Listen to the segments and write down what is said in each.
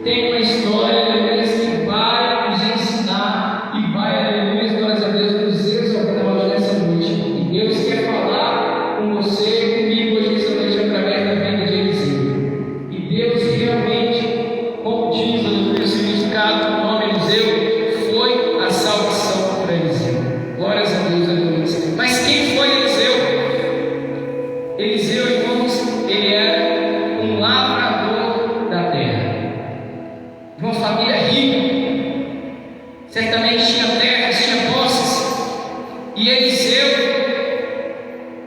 Tem uma história, aleluia, que vai nos ensinar e vai, aleluia, glórias a Deus, nos exortar hoje nessa noite. E Deus quer falar com você e comigo hoje nessa noite através da vida de Eliseu. E Deus realmente, como diz o significado do nome Eliseu, foi a salvação para Eliseu. Glórias a Deus, aleluia. Mas quem foi Eliseu? Eliseu, irmãos, ele era um lavrador da terra. De uma família rica, certamente tinha terras, tinha posses, e Eliseu,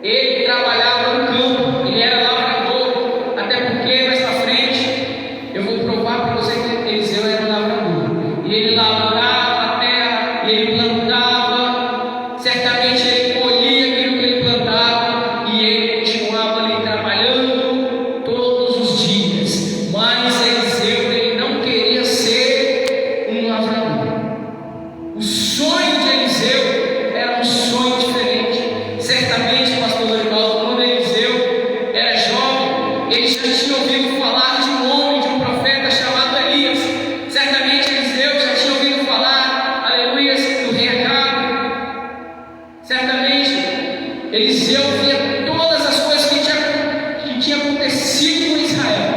ele trabalhava no campo, ele era lavrador, até porque mais para frente eu vou provar para você que Eliseu era um lavrador, e ele lavrava a terra, e ele plantava, certamente ele colhia aquilo que ele plantava, e ele continuava ali trabalhando todos os dias, mas Eliseu, ele não queria ser um lavrador. O sonho de Eliseu era um sonho diferente. Certamente, pastor Dorival, quando Eliseu era jovem, ele já tinha ouvido falar de um homem, de um profeta chamado Elias. Certamente Eliseu já tinha ouvido falar, aleluia, do rei Acabe. Certamente Eliseu via todas as coisas que tinha acontecido com Israel,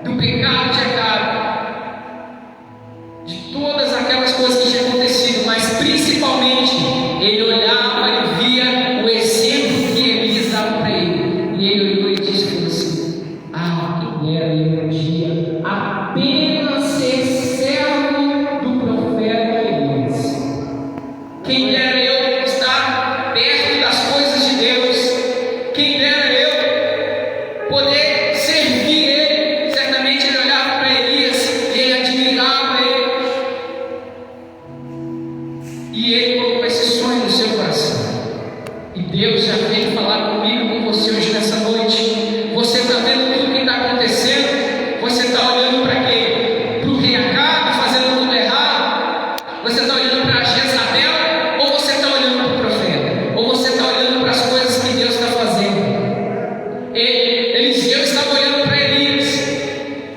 do pecado de Acabe, de todas aquelas coisas que tinham acontecido, mas principalmente ele olhava e via o exemplo que Elias dava para ele, e ele olhou e disse assim: quem era eu um dia apenas ser servo do profeta Elias, quem dera eu estar perto das coisas de Deus, quem dera eu poder servir ele. Certamente ele olhava para Elias e ele admirava ele, e ele colocou esse sonho no seu coração. E Deus já veio falar comigo, com você hoje nessa noite. Você está vendo tudo que está acontecendo? Você está olhando para quê? Para o rei Acabe fazendo tudo errado? Você está olhando para Jezabel? Ou você está olhando para o profeta? Ou você está olhando para as coisas que Deus está fazendo? Eliseu estava olhando para Elias,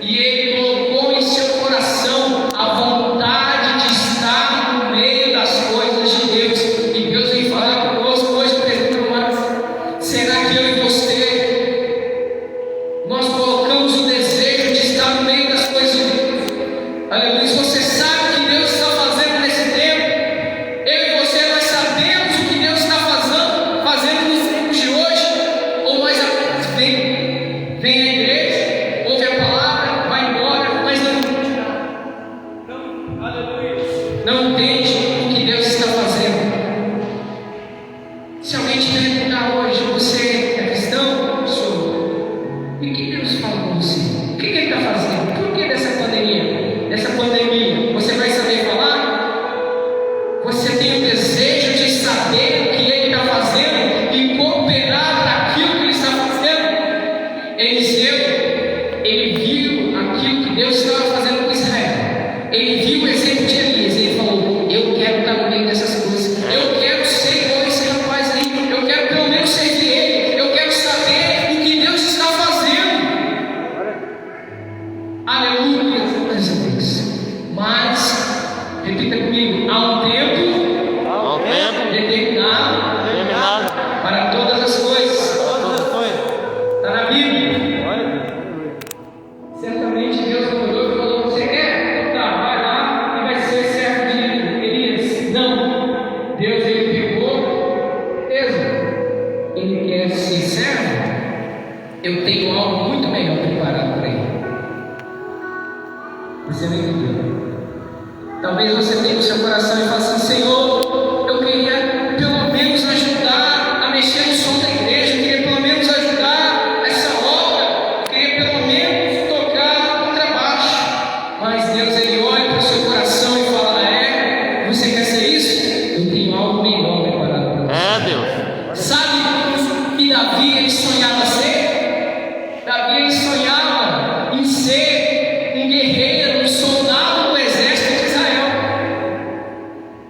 e ele colocou em seu coração a vontade de estar no meio das coisas de Deus. E Deus vem falar conosco hoje, pergunta, mas será que eu e você, nós colocamos o desejo de estar no meio das coisas de Deus? Aleluia. Você sabe o que Deus está fazendo nesse tempo? Eu e você, nós sabemos o que Deus está fazendo nos tempos de hoje? Ou nós apenas vem à igreja, ouve a palavra, vai embora, mas não entende nada. Não entende o que Deus está fazendo. Se alguém te perguntar hoje, você é cristão? Sou. E o que Deus fala com você? O que Ele está fazendo? Por que dessa pandemia? Dessa pandemia, você vai saber falar? Você tem o desejo de saber o que Ele está fazendo e cooperar para aquilo que Ele está fazendo? Eliseu, ele viu aquilo que Deus estava fazendo com Israel. Ele viu o exemplo de Elias. Ele falou: eu quero estar no meio dessas coisas. Eu quero ser igual esse rapaz aí. Eu quero pelo menos servir ele. Eu quero saber o que Deus está fazendo. Aleluia. Mas, repita comigo: há um tempo determinado para todas as coisas. Está na Bíblia. Certamente Deus mandou e falou: você quer? Então tá, vai lá e vai ser servo de Elias. Não. Deus, ele pegou, beleza. Ele quer ser servo? Eu tenho algo muito melhor preparado para ele. Você não entendeu? Talvez você tenha no seu coração e fale assim: Senhor, eu queria pelo menos ajudar a mexer no som da igreja, eu queria pelo menos ajudar essa obra, eu queria pelo menos tocar contrabaixo. Mas Deus, ele olha para o seu coração e fala: você quer ser isso? Eu tenho algo melhor preparado para você. Deus. Sabe que Davi, ele sonhava ser? Davi, ele sonhava em ser um guerreiro, um soldado do exército de Israel.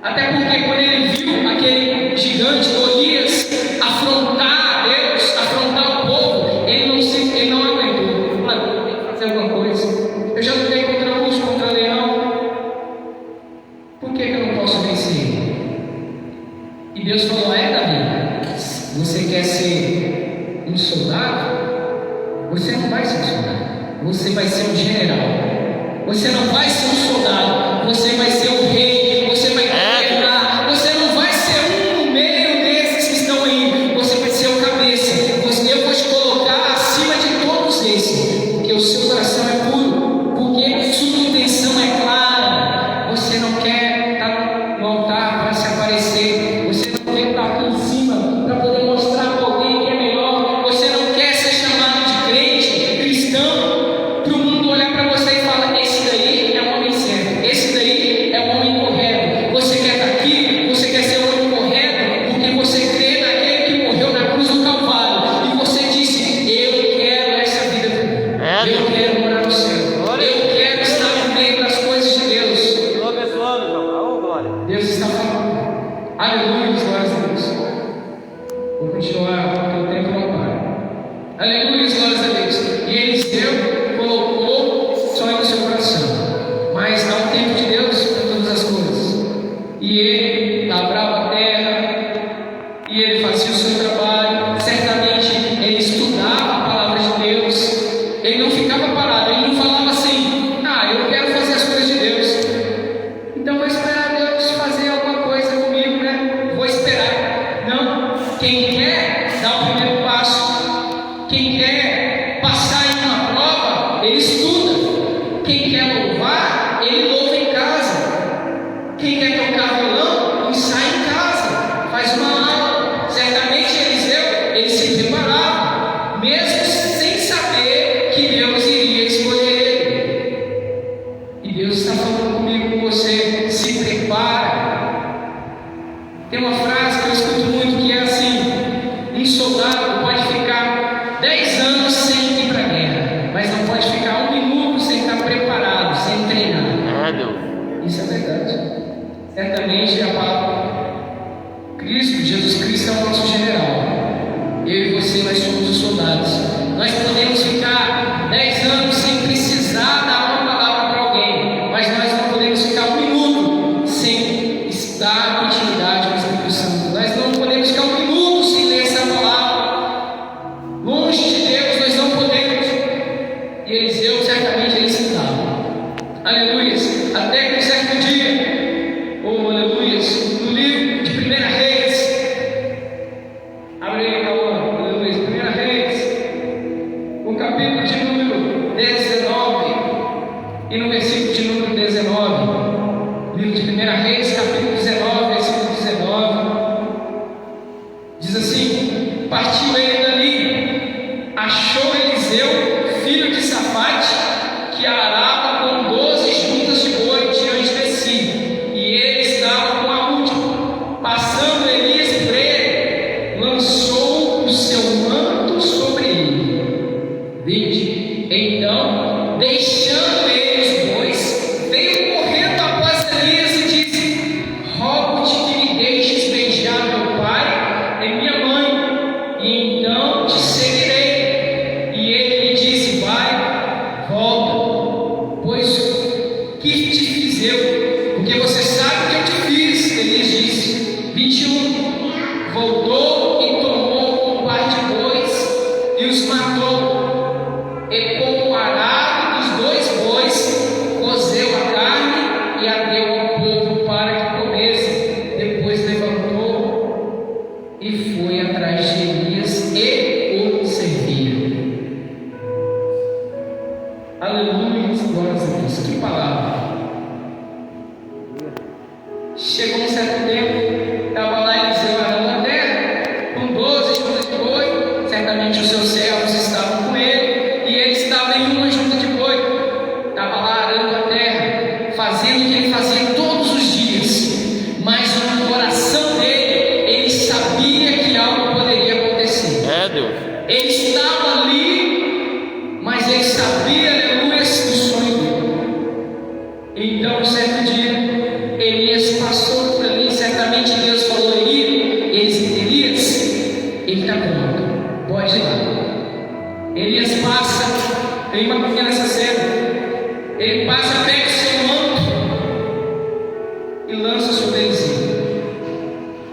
Até porque quando ele você vai ser um general. Você não vai ser um soldado, você vai ser um rei, você vai governar. Você não vai ser um no meio desses que estão aí, você vai ser o cabeça. Eu vou te colocar acima de todos esses, porque o seu coração é puro, porque sua intenção é clara. Você não quer estar no altar para se aparecer, você não quer estar aqui em cima para poder mostrar para alguém que é melhor, você não quer ser chamado de crente, cristão, para o mundo olhar para você e falar: esse daí é um homem certo, esse daí é um homem correto. Você quer estar aqui, você quer ser um homem correto, porque você crê naquele que morreu na cruz do Calvário, e você disse: eu quero essa vida, eu quero morar no céu, eu quero estar no meio das coisas de Deus. Deus está falando. Aleluia, glórias a Deus. Vou continuar, porque o tempo não para. Aleluia, glórias a Deus. E Eliseu colocou sonho no seu coração, mas há um tempo de Deus para todas as coisas. E ele lavrava a terra, e ele fazia o seu trabalho. Certamente ele estudava a palavra de Deus. Ele não ficava parado, ele não falava assim: ah, eu quero fazer as coisas de Deus, então vou esperar Deus fazer alguma coisa comigo, né? Vou esperar. Não. Quem quer dar o primeiro passo, quem quer passar em uma prova, ele estuda. Quem quer louvar, ele louva em casa. Quem quer tocar violão, ensaia em casa, faz uma aula. Certamente Eliseu, ele se preparava, mesmo sem saber que Deus iria escolher ele. E Deus está falando comigo, com você: se prepara. Tem uma frase que eu escuto muito que é assim: um soldado pode ficar 10 anos sem ir para a guerra, mas não pode ficar 1 minuto sem estar preparado, sem treinar. Isso é verdade. Certamente a palavra Cristo, Jesus Cristo, é o nosso general. Eu e você, nós somos os soldados. Nós podemos ficar 10 anos sem precisar dar uma palavra para alguém, mas nós não podemos ficar 1 minuto sem estar em intimidade com o Espírito Santo. Nós não podemos ficar 1 minuto sem ler essa palavra. Longe de Deus nós não podemos. E Eliseu certamente ele estudava. Aleluia. Até que um certo dia, aleluia, no livro de 1 Reis, abre aí, Cauã, aleluia, 1 Reis, o capítulo de número 19, e no versículo de número 19, livro de 1 Reis, capítulo 19, versículo 19, diz assim: partiu ele dali, achou Eliseu, filho de Safate, que arava com 12 juntas de boi diante de si, e ele estava com a última. Passando Elias por ele, lançou o seu manto sobre ele. Vinde. Então, deixando ele os bois, veio correndo após Elias e disse: rogo-te que me deixes beijar meu pai e minha mãe, e então te seguirei. E ele lhe disse: vai, volta, pois que te fiz eu? Porque você sabe o que eu te fiz. Elias disse. 21. Voltou e tomou um par de bois e os matou, e com o arado dos 2 bois cozeu a carne e a deu ao povo para que comesse. Depois levantou e foi atrás de Elias e o servia. Aleluia, glórias a Deus. Que palavra! Chegou um certo tempo, estava lá Eliseu arando a terra, com 12 juntas de boi. Certamente os seus servos estavam com ele, e ele estava em uma junta de boi. Estava lá arando a terra, fazendo o que ele fazia todos os dias, mas no coração dele, ele sabia que algo poderia acontecer. Ele estava ali, mas ele sabia, aleluia, do sonho dele. Então, certo dia, Elias passou por ali. Certamente Deus falou: Elias, ele está pronto, pode ir lá. Elias passa, tem uma pequena essa cena. Ele passa, pega o seu manto e lança sobre Eliseu.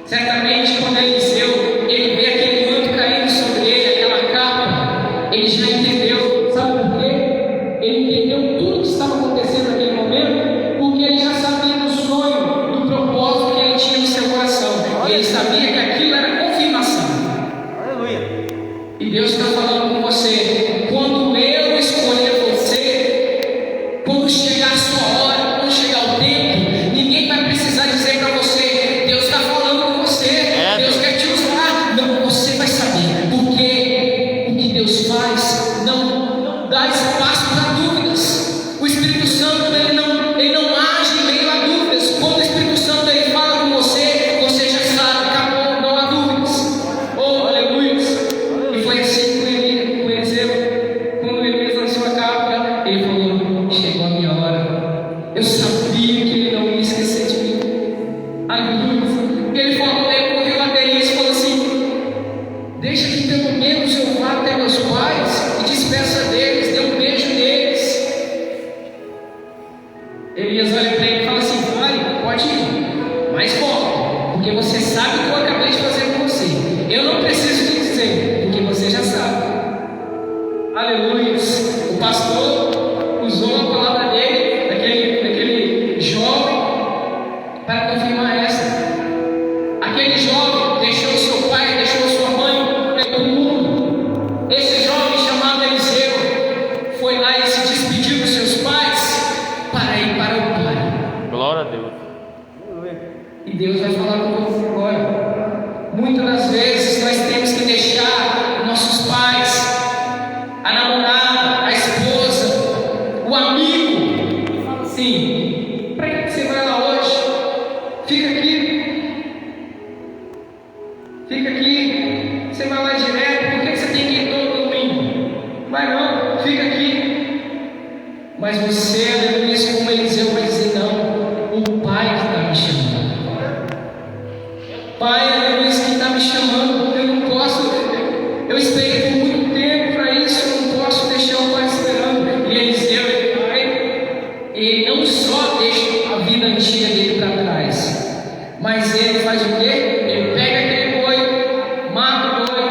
Certamente quando Eliseu ele vê aquele manto caindo sobre ele, aquela capa, ele já entendeu. Sabe por quê? chegar a sua hora, quando chegar o tempo, ninguém vai precisar dizer para você: Deus está falando com você, Deus quer te usar. Não, você vai saber, porque o que Deus faz não dá espaço para dúvidas. O Espírito Santo ele não age em meio a dúvidas. Quando o Espírito Santo ele fala com você, você já sabe, acabou, não há dúvidas. Oh, aleluia! E foi assim com Eliseu, quando Elias lançou a capa, ele falou: chegou a minha hora. Eu sabia que ele não ia esquecer de mim. Aleluia! Ele correu até Elias e falou assim: deixa que pelo menos eu vá até meus pais e despeça deles, dê um beijo neles. Elias olha para ele e fala assim: vai, pode ir, mas volta, porque você sabe o que eu acabei de fazer com você. Eu não preciso te dizer, porque você já sabe. Aleluia! O pastor usou a palavra dele, daquele jovem, para confirmar essa. Aquele jovem deixou seu pai, deixou sua mãe, pegou o mundo. Esse jovem chamado Eliseu foi lá e se despediu dos seus pais para ir para o Pai. Glória a Deus. E Deus vai falar com você agora. Muitas das vezes nós temos que deixar nossos pais, a namorada, a esposa, o amigo. Fala assim: para que você vai lá hoje? Fica aqui, você vai lá direto. Por que você tem que ir todo domingo? Vai não, fica aqui. Mas você, aleluia, como Eliseu vai dizer: não, o Pai que está me chamando. Pai, aleluia, que está me chamando. Eu não posso, eu esperei por muito tempo para isso, eu não posso deixar o Pai esperando. E Eliseu, ele não só deixa a vida antiga dele para trás, mas ele faz o quê? Ele pega aquele boi, mata o boi,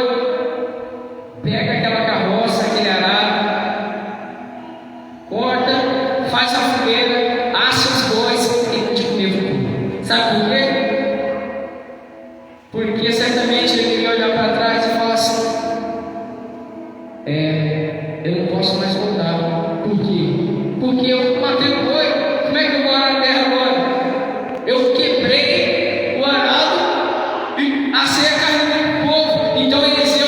pega aquela carroça, aquele arado, corta, faz a fogueira, assa os bois e de comer fogo. Sabe por quê? Porque certamente ele queria olhar para trás e falar assim: eu não posso mais voltar. Por quê? Porque eu matei o boi. Como é que eu vou na terra agora? Eu quebrei o arado e assei a carne do povo. Então Eliseu,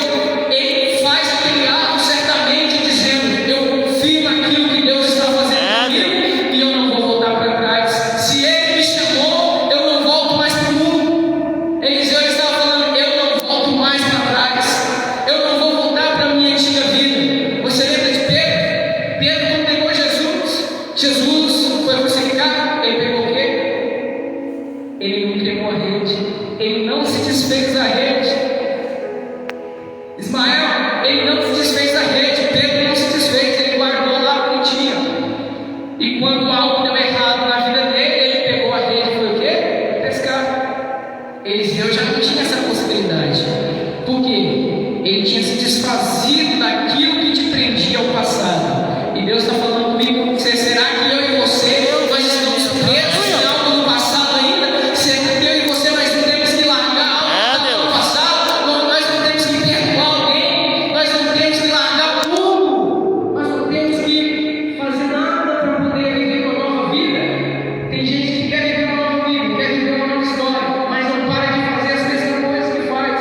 ele faz aquele ato certamente dizendo: eu confio naquilo que Deus está fazendo comigo e eu não vou voltar para trás. Se ele me chamou, eu não volto mais para o mundo. Eliseu estava falando: eu não volto mais para trás, eu não vou voltar para a minha antiga vida. Você lembra de Pedro? Pedro, quando pegou Jesus foi crucificado. Ele pegou o quê? Ele não queimou a rede, ele não se desfez da rede. Ismael, ele não se desfez da rede. Pedro não se desfez, ele guardou lá bonitinho. E quando algo deu errado na vida dele, ele pegou a rede e foi o quê? Pescar. Eliseu já não tinha essa possibilidade. Por quê? Ele tinha se desfazido daquilo que te prendia ao passado. E Deus está falando comigo com você: será que eu e você, nós estamos presos em algo do passado ainda? Será que eu e você, nós não temos que largar algo do passado? Nós não temos que perdoar alguém, nós não temos que largar tudo, nós não temos que fazer nada para poder viver uma nova vida. Tem gente que quer viver uma nova vida, quer viver uma nova história, mas não para de fazer as mesmas coisas que faz.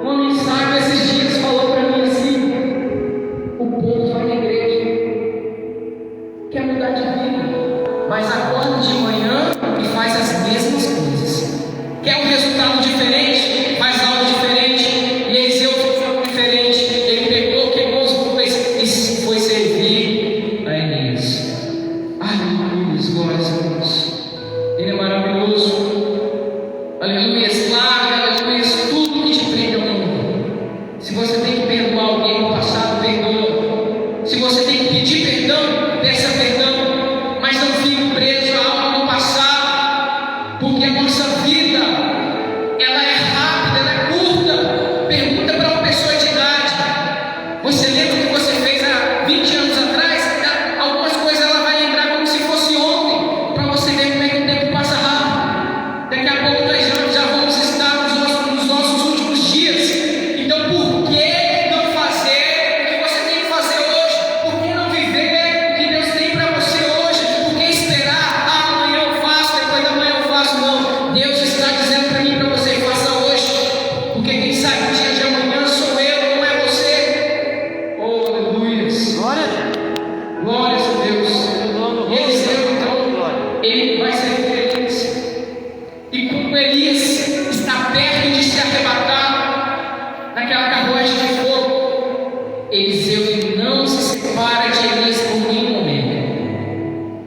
Um homem sábio esses dias falou para mim assim: o povo vai na igreja, quer mudar de vida, mas acorda de manhã e faz as mesmas coisas. Quer um resultado diferente? Faz algo diferente. E Eliseu fez algo diferente. Ele pegou, queimou os bois e foi servir a Elias. Aleluia, glórias a Deus. Ele é maravilhoso. Aleluia, larga, aleluia, tudo que te prende ao mundo. Se você tem que perdoar alguém no passado, perdoa. Se você tem que pedir perdão, peça perdão. Mas não fique preso a algo no passado, porque a nossa vida, ela é rápida, ela é curta. Pergunta para uma pessoa de idade: você lembra o que você fez há 20 anos atrás? Algumas coisas ela vai lembrar como se fosse ontem, para você ver como é que o tempo passa rápido. Daqui a pouco 2 anos já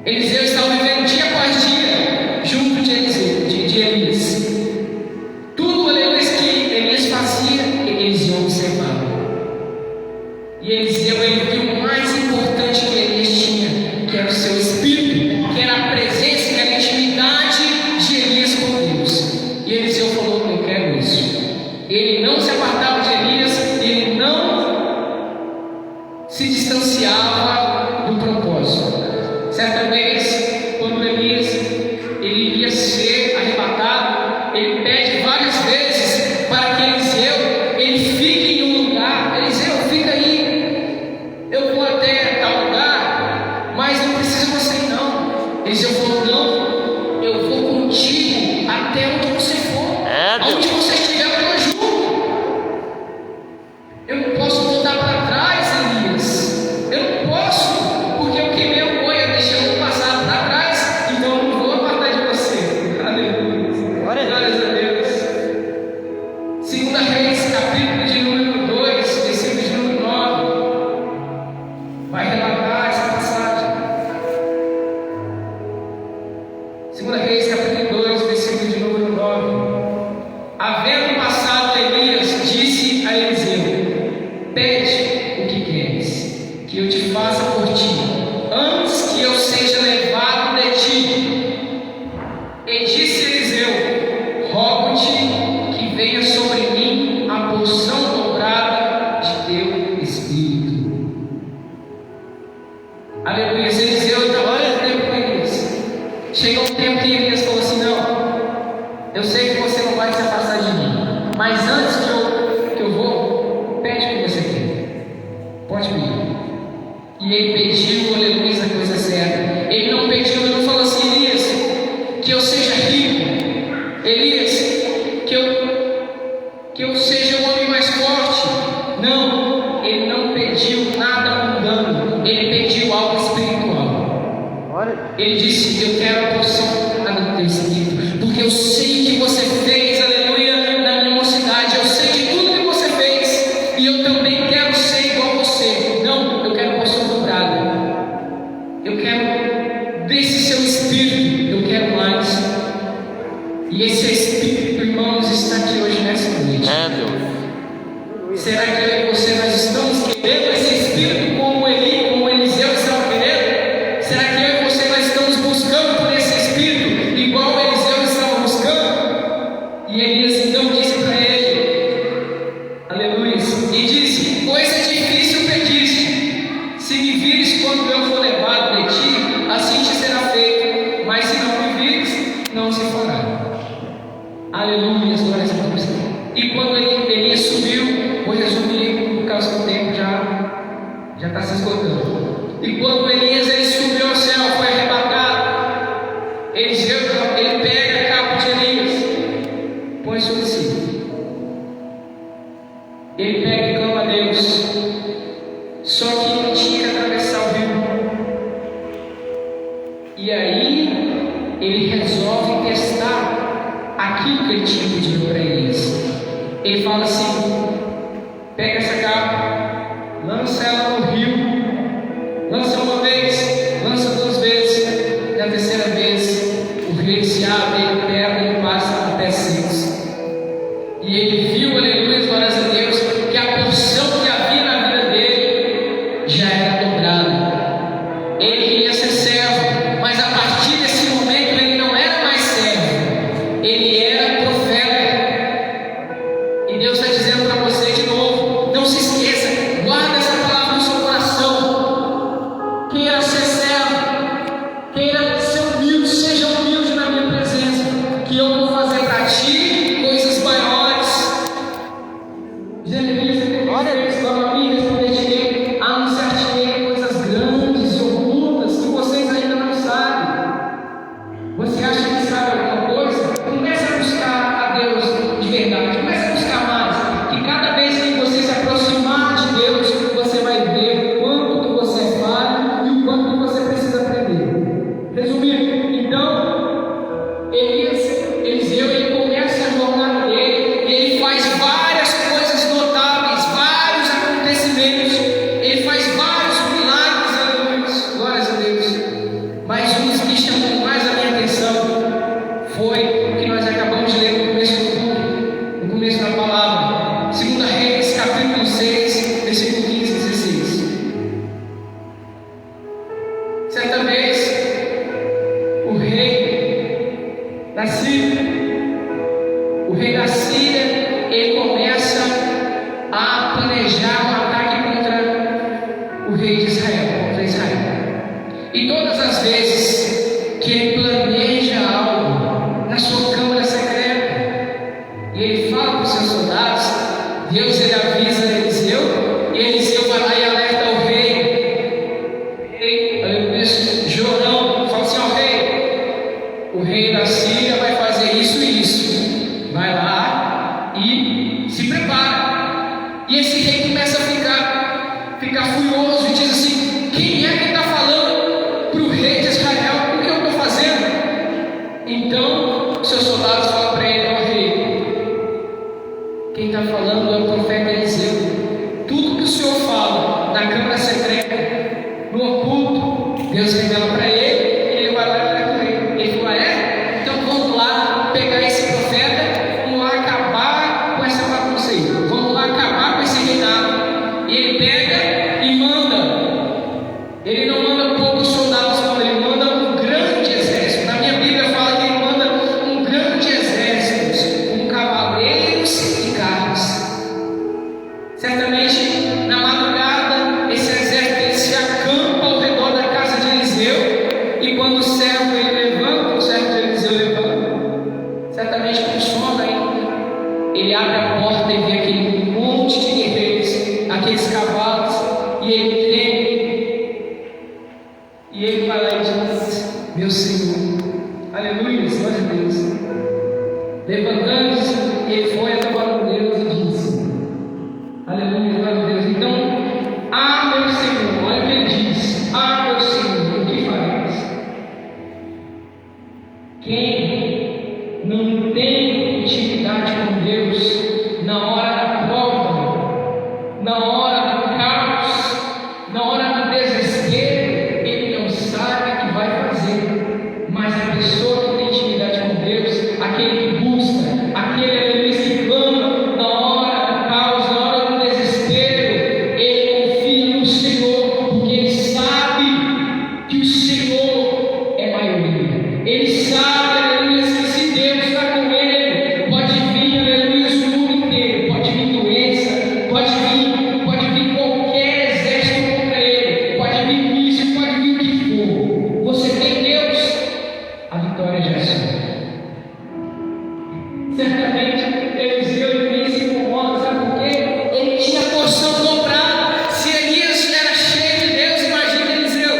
Eliseu estava vivendo dia após dia junto de Elias. Tudo, aleluia, que Elias fazia, Eliseu observava. E Eliseu, ele viu o mais importante que Elias tinha, que era o seu espírito, que era a presença, que era a intimidade de Elias com Deus. E Eliseu falou: eu quero isso. Ele não se apartava de Elias, ele não se distanciava do propósito. Certa vez, quando Elias ele ia ser arrebatado, ele pede várias vezes para que Eliseu ele fique em um lugar. Eliseu, fica aí, eu vou até tal lugar, mas não precisa você ir não. Eliseu falou: não, eu vou contigo até onde você for, aonde você estiver, eu estou junto. Eu não posso voltar para trás, Elias, eu não posso, porque eu queimei o boi, eu deixei o passado para trás, então eu não vou apartar de você. Aleluia, glórias a Deus. 2 Reis, capítulo de número 2, versículo de número 9, vai relatar essa passagem. 2 Reis, capítulo 2, versículo de número 9. Havendo passado Elias, disse a Eliseu: pede o que queres, que eu te faça por ti, antes que eu seja levado de ti. E disse Eliseu: rogo-te que venha sobre mim a porção dobrada de teu espírito. Aleluia. Eliseu estava olhando tempo com Elias. Chegou um tempo que Elias falou assim: não, eu sei que você não vai se afastar de mim, mas antes que eu vou, pede o que você quer. Pode pedir. E ele pediu, aleluia, a coisa certa. Ele não pediu, ele não falou assim: Elias, que eu seja rico, Elias, que eu seja o homem mais forte. Não, ele não pediu nada mundano, ele pediu algo espiritual. Ele disse: eu quero a porção do teu espírito, porque eu sei que você fez, aleluia, na minha mocidade, eu sei de tudo que você fez, e eu também quero ser igual a você. Não, eu quero a porção dobrada, eu quero desse seu espírito, eu quero mais. E esse espírito, irmãos, está aqui hoje nessa noite. Será que eu e você nós estamos querendo esse espírito como Eliseu estava querendo? Será que eu e você nós estamos buscando por esse espírito igual Eliseu estava buscando? E Elias então disse para ele, aleluia, e disse: pois é difícil pediste, se me vires quando eu for levado de ti, assim te será feito, mas se não me vires, não se fará. Aleluia, glórias a Deus. E quando Elias subiu, vou resumir por causa que o tempo já está se esgotando. E quando Elias ele subiu ao céu, foi arrebatado, ele pega a capa de Elias, põe sobre si. Ele pega e clama a Deus. Só que ele tinha que atravessar o rio. E aí ele resolve testar aquilo que ele tinha pedido para Elias. Ele fala assim: pega essa capa, lança ela no rio, lança uma vez, lança duas vezes, e a terceira vez o rio se abre, ele pega e passa a pés secos. E ele viu, aleluia, glórias a Deus, que a porção que havia na vida dele já era dobrada. Ele queria ser servo, mas a partir desse momento ele não era mais servo, ele era profeta. E Deus está dizendo para você de novo: não se esqueça, guarda essa palavra no seu coração. Quem da Síria. O rei da Síria, ele começa a planejar um ataque contra o rei de Israel, contra Israel. E todas as vezes que ele planeja algo na sua câmara secreta, e ele fala para os seus soldados, Deus ele avisa Eliseu, e Eliseu vai lá e alerta o rei, aleluia, Jorão, fala assim: ó rei, o rei da Síria vai fazer isso e isso, vai lá e se prepara. E esse rei começa a ficar furioso e diz assim: quem é que está falando para o rei de Israel o que eu estou fazendo? Então seus soldados falam para ele: ó rei, quem está falando é o profeta Eliseu. Tudo que o senhor fala na câmara secreta, no oculto, Deus revela para ele, e ele vai lá e vai com o rei. Ele falou: é? Então vamos lá pegar esse profeta, vamos lá acabar com essa bagunça aí, vamos lá acabar com esse reinado. E ele pega e manda. Ele não manda poucos soldados, não, ele manda um grande exército. Na minha Bíblia fala que ele manda um grande exército, com cavaleiros e carros. Certamente, na madrugada, esse exército ele se acampa ao redor da casa de Eliseu, e quando o servo ele levanta, o servo de Eliseu levanta, certamente com sono ainda, ele abre a porta e vê aquele monte de guerreiros, aqueles cavalos, e ele treme, e ele vai lá e diz: meu Senhor, aleluia, glória a Deus. Levantando-se, ele foi adorar a Deus e disse: aleluia, glória a Deus. Então, meu Senhor, olha o que ele diz: meu Senhor, o que faremos? Quem não tem intimidade com Deus na hora da prova, na hora do caos, na hora do desespero, ele não sabe o que vai fazer. Mas a pessoa que tem intimidade com Deus, aquele que busca, aquele que clama na hora do caos, na hora do desespero, ele confia no Senhor, porque ele sabe que o Senhor é maioria. Ele sabe, aleluia, que se Deus está com ele, pode vir, aleluia, o mundo inteiro, pode vir doença, pode vir qualquer exército contra ele, pode vir míssil, pode vir o que for. Você tem Deus, a vitória já é sua. Certamente Eliseu nem se incomoda, sabe por quê? Ele tinha porção dobrada. Se Elias era cheio de Deus, imagina Eliseu.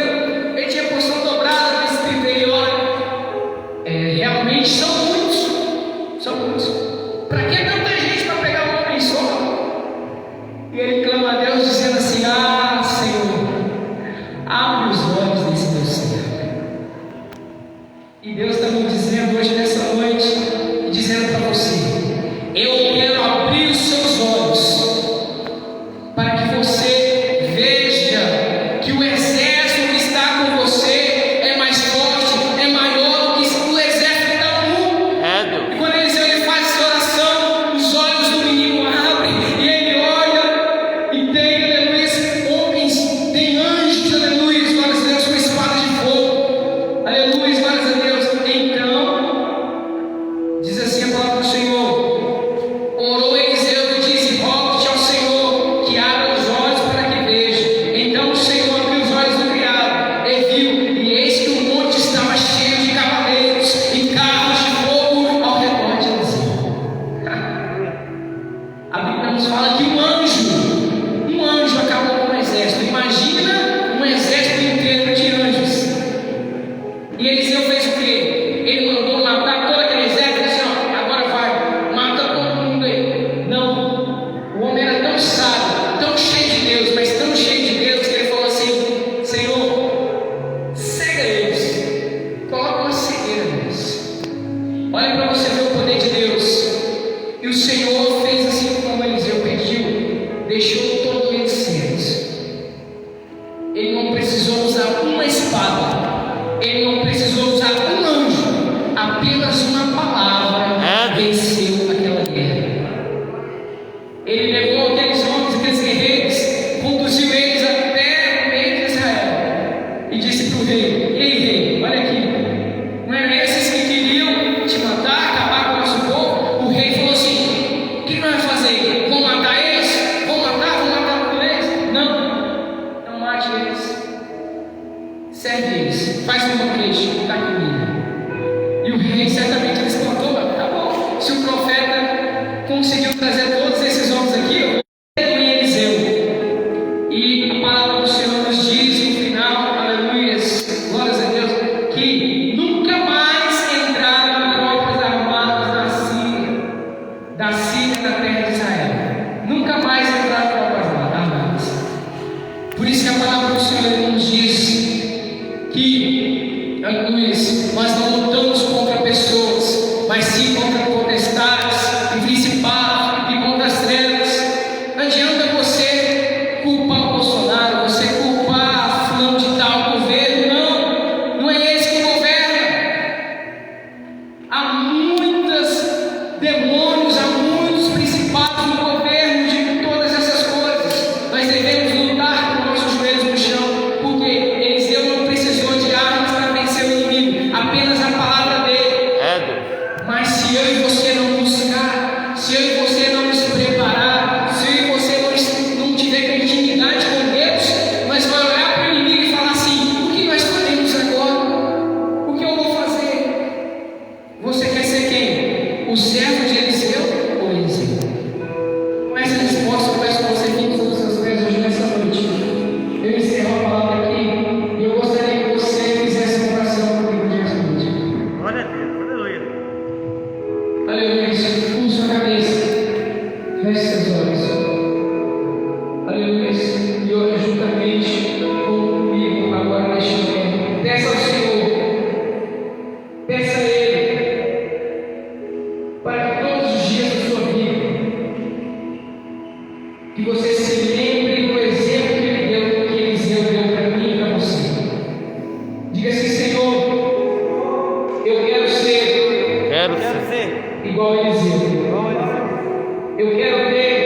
Ele tinha porção dobrada no espírito. Ele olha, realmente são muitos. Para que tanta gente para pegar um homem só? E ele clama a Deus dizendo assim: Senhor, abre os olhos desse meu servo. E Deus está me dizendo hoje nessa noite, dizendo para você: eu quero abrir os seus olhos para que você veja que o exército que está com você é mais forte, é maior do que o exército que está no mundo. E quando ele faz essa oração, os olhos do menino abrem e ele olha e tem, aleluia, homens, tem anjos, aleluia, glórias a Deus, com espadas de fogo, aleluia, glórias a Deus. Então diz assim a palavra do Senhor: orou Eliseu e disse: rogue ao Senhor que abra os olhos para que veja. Então o Senhor abriu os olhos do criado e viu, e eis que o monte estava cheio de cavaleiros e carros de fogo ao redor de Eliseu. A Bíblia nos fala que um anjo acabou com o exército. Imagina um exército inteiro de anjos. E Eliseu fez o quê? Ele mandou matar todo aquele exército e disse: agora vai, mata todo mundo aí. Não, o homem era tão sábio, tão cheio de Deus, mas tão cheio de Deus, que ele falou assim: Senhor, cega eles, coloca uma cegueira neles. Olha para você ver o poder de Deus. E o Senhor fez assim como Eliseu pediu, deixou todo eles cegos. Ele não precisou usar uma espada, ele não precisou usar um anjo, apenas uma palavra venceu aquela guerra. Ele levou aqueles homens, aqueles guerreiros, conduziu eles até o meio de Israel e disse para o rei: ei rei, olha aqui, não eram esses que queriam te matar? banquete, está comigo. E o rei certamente ele se plantou, tá bom, se o profeta conseguiu trazer todos esses homens aqui, eu vou ter com Eliseu. E a palavra do Senhor nos diz no final, aleluia, glórias a Deus, que nunca mais entraram tropas armadas da Síria na terra de Israel. Nunca mais entraram tropas armadas. Por isso que a palavra do Senhor nos diz que, aleluia, nós não lutamos contra pessoas, mas sim contra potestades e principados e contra as trevas. Não adianta você culpar o Bolsonaro, você culpar fulano de tal governo, não é esse que governa. Há muitos demônios, há muitos principados no governo de todas essas coisas. Nós devemos lutar com nossos joelhos no chão, porque Eliseu não precisou de armas para vencer o inimigo, apenas a palavra dele. Mas se eu e você não buscar, se eu e você não nos preparar, se eu e você não tiver intimidade com Deus, nós vamos olhar para o inimigo e falar assim: o que nós faremos agora? O que eu vou fazer? Você quer ser quem? O servo de Eliseu ou Eliseu? Com essa resposta, eu peço que você fique sobre os seus pés hoje nessa noite. Eu encerro a palavra aqui e eu gostaria que você fizesse uma oração comigo nessa noite. Glória a Deus, aleluia. Aleluia, curva sua cabeça, feche seus olhos. Aleluia, e ore juntamente comigo agora neste momento. Peça ao Senhor, peça a Ele, para que todos os dias da sua vida, que você se lembre do exemplo que Eliseu deu para mim e para você. Diga assim: Senhor, eu quero ser Quero ser igual a Eliseu. Eu quero ter